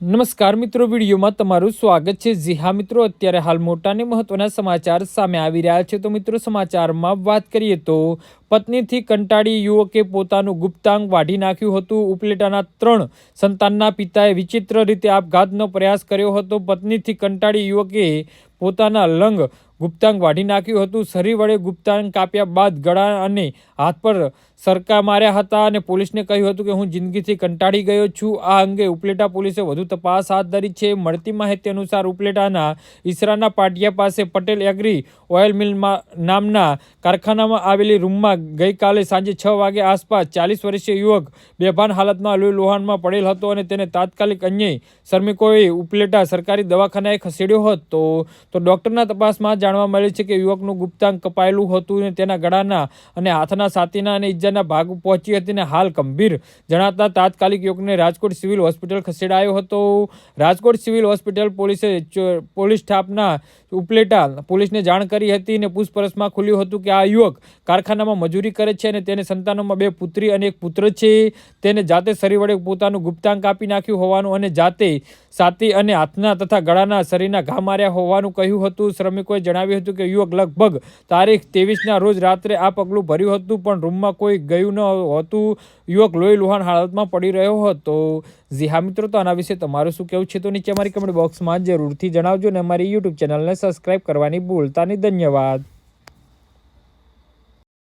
નમસ્કાર મિત્રો, વિડીયોમાં તમારું સ્વાગત છે। જી હા મિત્રો, અત્યારે હાલ મોટા અને મહત્વના સમાચાર સામે આવી રહ્યા છે। તો મિત્રો, સમાચારમાં વાત કરીએ તો પત્નીથી કંટાળી યુવકે પોતાનું ગુપ્તાંગ વાઢી નાખ્યું હતું। ઉપલેટાના 3 સંતાનના પિતાએ વિચિત્ર રીતે આપઘાતનો પ્રયાસ કર્યો હતો। પત્નીથી કંટાળી યુવકે પોતાના લંગ ગુપ્તાંગ વાઢી નાખ્યું હતું। છરી વડે ગુપ્તાંગ કાપ્યા બાદ ગળા અને હાથ પર સરકા માર્યા હતા અને પોલીસને કહ્યું હતું કે હું જિંદગીથી કંટાળી ગયો છું। આ અંગે ઉપલેટા પોલીસે વધુ તપાસ હાથ ધરી છે। મળતી માહિતી અનુસાર ઉપલેટાના ઈસરાના પાટિયા પાસે પટેલ એગ્રી ઓઇલ મિલ નામના કારખાનામાં આવેલી રૂમમાં ગઈકાલે સાંજે 6 વાગે આસપાસ 40 વર્ષીય યુવક બેભાન હાલતમાં લોહીલુહાણમાં પડેલ હતો અને તેને તાત્કાલિક અન્ય શ્રમિકોએ ઉપલેટા સરકારી દવાખાનાએ ખસેડ્યો હતો। તો ડોક્ટરના તપાસમાં જાણવા મળે છે કે યુવકનું ગુપ્તાંગ કપાયેલું હતું અને તેના ગળાના અને હાથના છાતીના અને ઈજાના ભાગ પહોંચી હતી અને હાલ ગંભીર જણાતા તાત્કાલિક યુવકને રાજકોટ સિવિલ હોસ્પિટલ ખસેડાયો હતો। રાજકોટ સિવિલ હોસ્પિટલ પોલીસ સ્ટાફના ઉપલેટા પોલીસને જાણ કરી હતી અને પૂછપરછમાં ખુલ્યું હતું કે આ યુવક કારખાનામાં મજૂરી કરે છે અને તેને સંતાનોમાં 2 પુત્રી અને 1 પુત્ર છે। તેને જાતે શરીર વડે પોતાનું ગુપ્તાંગ કાપી નાખ્યું હોવાનું અને જાતે છાતી અને હાથના તથા ગળાના શરીરના ઘા માર્યા હોવાનું કહ્યું હતું। શ્રમિકોએ જણાવ્યું હતું કે યુવક લગભગ તારીખ 23ના રોજ રાત્રે આ પગલું ભર્યું હતું પણ રૂમમાં કોઈ ગયું ન હતું। યુવક લોહી લુહાણ હાલતમાં પડી રહ્યો હતો। જી હા મિત્રો, તો આના વિશે તમારું શું કહેવું છે તો નીચે અમારી કમેન્ટ બોક્સમાં જરૂરથી જણાવજો અને અમારી યુટ્યુબ ચેનલને સબસ્ક્રાઈબ કરવાની ભૂલતા નહીં। ધન્યવાદ।